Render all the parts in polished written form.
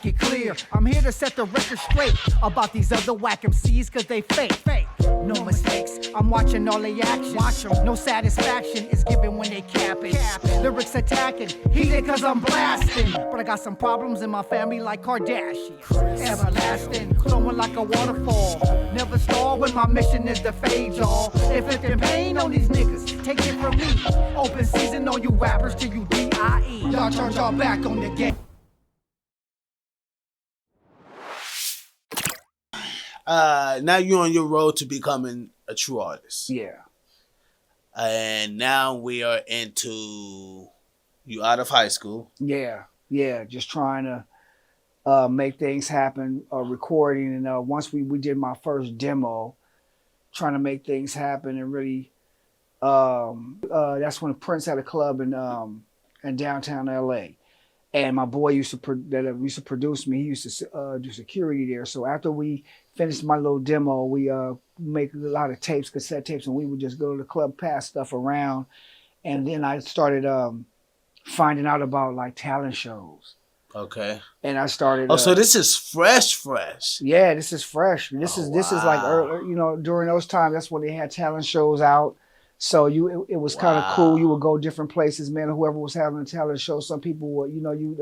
Get clear, I'm here to set the record straight about these other whack MCs cause they fake. No mistakes, I'm watching all the action. Watch 'em. No satisfaction is given when they capping. Lyrics attacking, heated cause I'm blasting. But I got some problems in my family like Kardashian. Everlasting, flowing like a waterfall. Never stall when my mission is to fade y'all. Inflicting pain on these niggas, take it from me. Open season on you rappers till you DIE. Y'all turn y'all back on the game. Now you're on your road to becoming a true artist. Yeah. And now we are into you out of high school. Yeah. Just trying to make things happen, recording. And once we did my first demo, trying to make things happen and really, that's when Prince had a club in downtown LA. And my boy used to produce me. He used to do security there. So after we finished my little demo, we make a lot of tapes, cassette tapes, and we would just go to the club, pass stuff around. And then I started finding out about like talent shows. Okay. And I started. So this is fresh. Yeah, this is fresh. This is like during those times. That's when they had talent shows out. So it was kind of cool. You would go different places, man. Whoever was having a talent show, some people would, you'd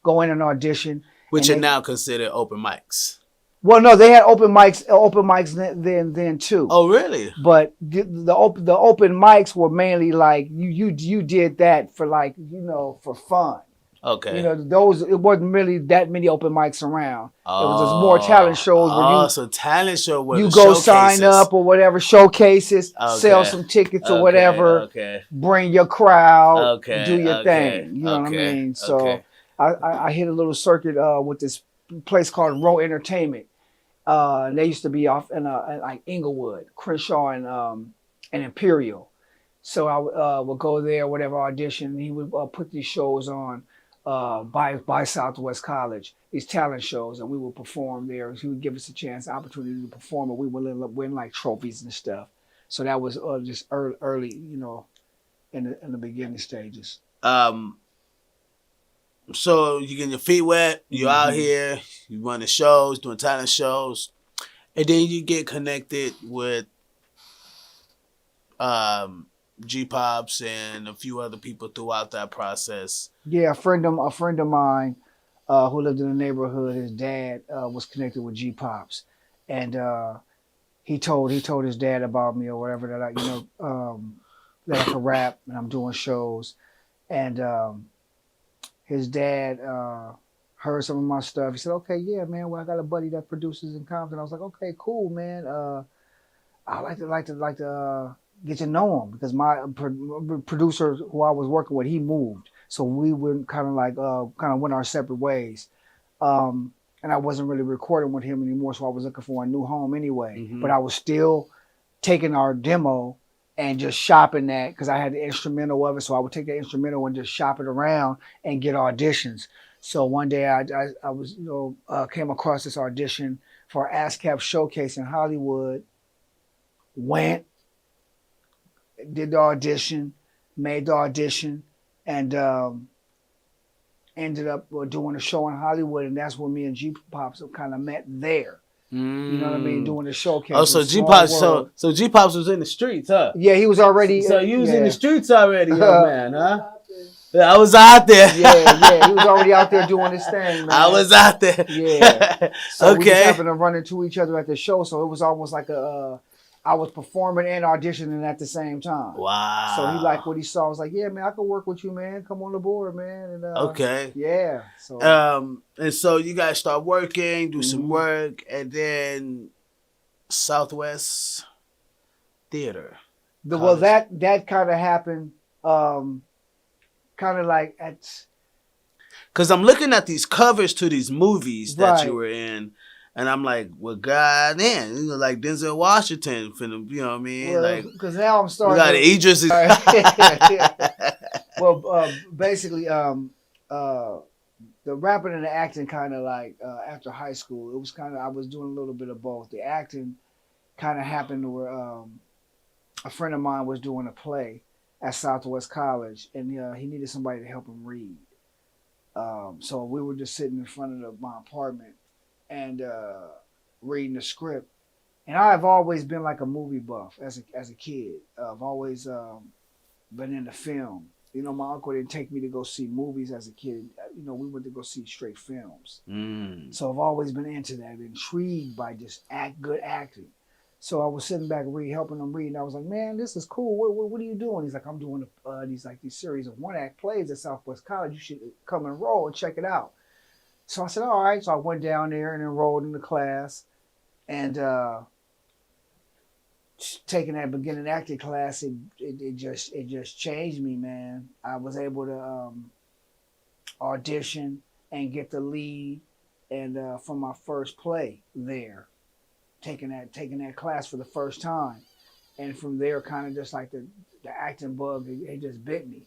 go in and audition. Which are now considered open mics. Well, no, they had open mics then too. Oh, really? But the open mics were mainly like you did that for like for fun. Okay. It wasn't really that many open mics around. It was just more talent shows where so talent show where you go sign up or whatever, showcases, sell some tickets or whatever, bring your crowd, do your thing. You know what I mean? So I hit a little circuit with this place called Row Entertainment. They used to be off in like Inglewood, Crenshaw, and Imperial. So I would go there, whatever audition. And he would put these shows on by Southwest College, these talent shows, and we would perform there. He would give us a chance, opportunity to perform, and we would win like trophies and stuff. So that was just early, in the beginning stages. So you getting your feet wet, you're out here, you running shows, doing talent shows, and then you get connected with G-Pops and a few other people throughout that process. Yeah, a friend of mine who lived in the neighborhood, his dad was connected with G-Pops, and he told his dad about me or whatever, that that I could rap and I'm doing shows, and his dad heard some of my stuff. He said, "Okay, yeah, man. Well, I got a buddy that produces in Compton." I was like, "Okay, cool, man. I like to get to know him because my producer who I was working with, he moved, so we were kind of went our separate ways." And I wasn't really recording with him anymore, so I was looking for a new home anyway. But I was still taking our demo and just shopping that because I had the instrumental of it. So I would take the instrumental and just shop it around and get auditions. So one day I was, came across this audition for ASCAP showcase in Hollywood. Went, did the audition, made the audition, and ended up doing a show in Hollywood. And that's where me and G-Pops kind of met there. You know what I mean? Doing the showcase. Oh, so G-Pops, so G-Pops was in the streets, huh? Yeah, he was already. So you was in the streets already, young man, huh? I was out there. Yeah, he was already out there doing his thing, man. I was out there. Yeah. So we just happened to run into each other at the show, so it was almost like I was performing and auditioning at the same time. Wow. So he liked what he saw. I was like, "Yeah, man, I can work with you, man. Come on the board, man." And, Yeah. So. And so you guys start working, do some work, and then Southwest Theater. Well, that kind of happened, kind of like at. Because I'm looking at these covers to these movies that you were in. And I'm like, well, goddamn, like Denzel Washington, you know what I mean? Well, like, because now I'm starting. We got Idris. Well, basically, the rapping and the acting kind of like after high school, it was kind of I was doing a little bit of both. The acting kind of happened where a friend of mine was doing a play at Southwest College, and he needed somebody to help him read. So we were just sitting in front of my apartment and reading the script. And I've always been like a movie buff as a kid. I've always been into film. You know, my uncle didn't take me to go see movies as a kid. You know, we went to go see straight films. So I've always been into that, intrigued by just good acting. So I was sitting back helping him read, and I was like, "Man, this is cool. What are you doing?" He's like, "I'm doing these series of one-act plays at Southwest College. You should come enroll and check it out." So I said, "All right." So I went down there and enrolled in the class, and taking that beginning acting class, it just changed me, man. I was able to audition and get the lead, and from my first play there. Taking that class for the first time, and from there, kind of just like the acting bug, it just bit me,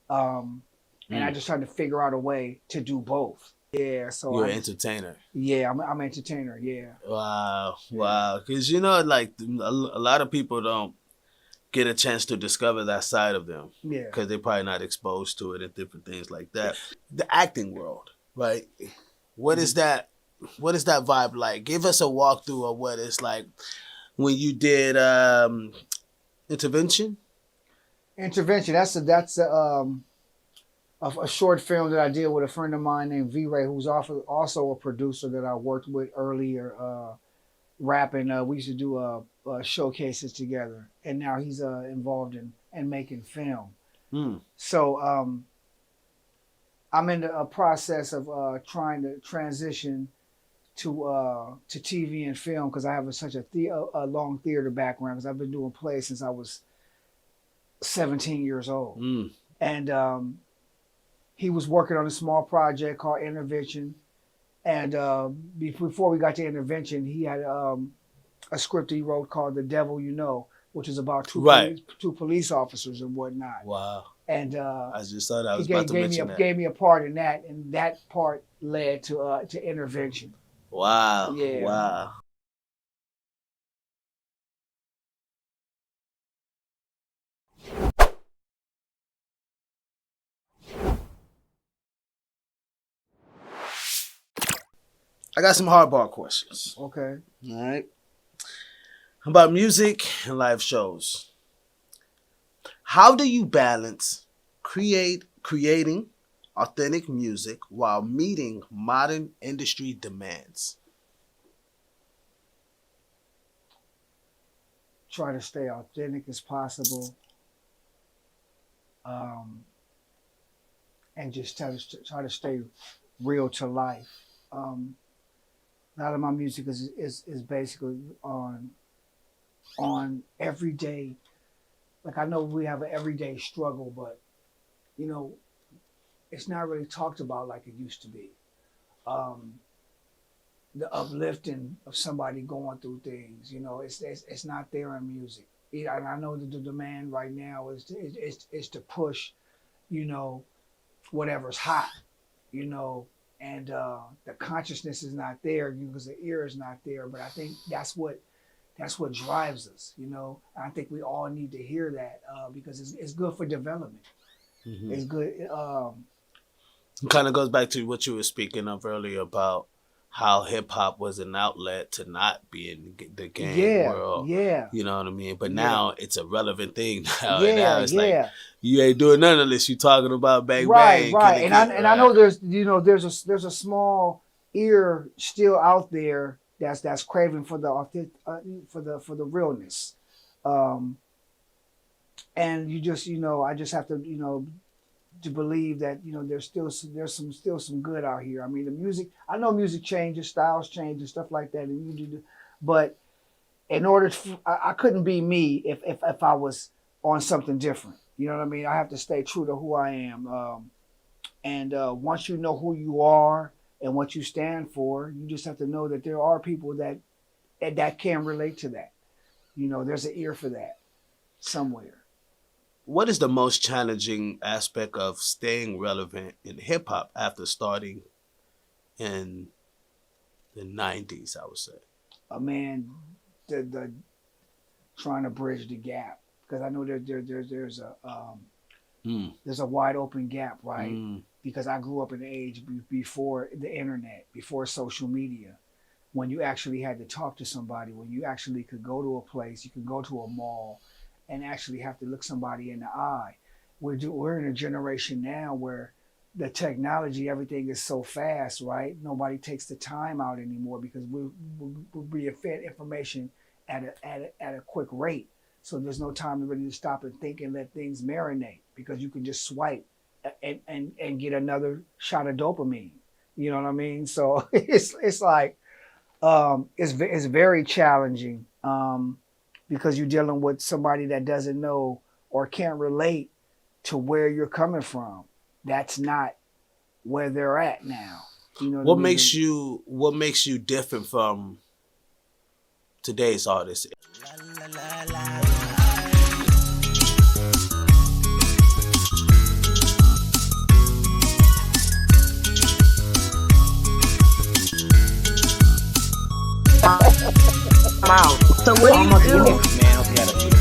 and I just tried to figure out a way to do both. Yeah, so you're an entertainer. Yeah, I'm an entertainer. Yeah. Wow. Because like a lot of people don't get a chance to discover that side of them. Yeah. Because they're probably not exposed to it and different things like that. The acting world, right? What is that? What is that vibe like? Give us a walkthrough of what it's like when you did Intervention. Intervention. That's a short film that I did with a friend of mine named V-Ray, who's also a producer that I worked with earlier, rapping. We used to do showcases together, and now he's involved in making film. So I'm in a process of trying to transition to TV and film, because I have such a long theater background, because I've been doing plays since I was 17 years old. And he was working on a small project called Intervention. And before we got to Intervention, he had a script he wrote called The Devil You Know, which is about two police officers and whatnot. Wow. And I just thought I was about to mention that. Gave me a part in that, and that part led to Intervention. Wow. Yeah. Wow. I got some hardball questions. Okay. All right. About music and live shows. How do you balance creating authentic music while meeting modern industry demands? Try to stay authentic as possible, and just try to stay real to life. A lot of my music is basically on everyday. Like, I know we have an everyday struggle, but it's not really talked about like it used to be. The uplifting of somebody going through things, it's not there in music. And I know that the demand right now is to push, whatever's hot, and the consciousness is not there because the ear is not there. But I think that's what drives us, And I think we all need to hear that because it's good for development. Mm-hmm. It's good. It kind of goes back to what you were speaking of earlier about how hip hop was an outlet to not be in the gang world. Yeah. You know what I mean? But now it's a relevant thing now. Yeah, now it's like you ain't doing none of this. You talking about bang bang. Right. And I know there's a small ear still out there that's craving for the for the realness. And you just I just have to to believe that there's still some good out here. I mean, the music. I know music changes, styles change, and stuff like that, and you do. But in order, I couldn't be me if I was on something different. You know what I mean? I have to stay true to who I am. And once you know who you are and what you stand for, you just have to know that there are people that can relate to that. There's an ear for that somewhere. What is the most challenging aspect of staying relevant in hip hop after starting in the 90s, I would say? Man, the trying to bridge the gap, because I know there's a wide open gap, right? because I grew up in the age before the internet, before social media, when you actually had to talk to somebody, when you actually could go to a place, you could go to a mall and actually have to look somebody in the eye. We're in a generation now where the technology, everything is so fast, right? Nobody takes the time out anymore because we're being fed information at a quick rate. So there's no time to really stop and think and let things marinate because you can just swipe and get another shot of dopamine. You know what I mean? So it's like it's very challenging because you're dealing with somebody that doesn't know or can't relate to where you're coming from. That's not where they're at now. You know what makes you different from today's artists? So what do you do? Man, I hope you had a beautiful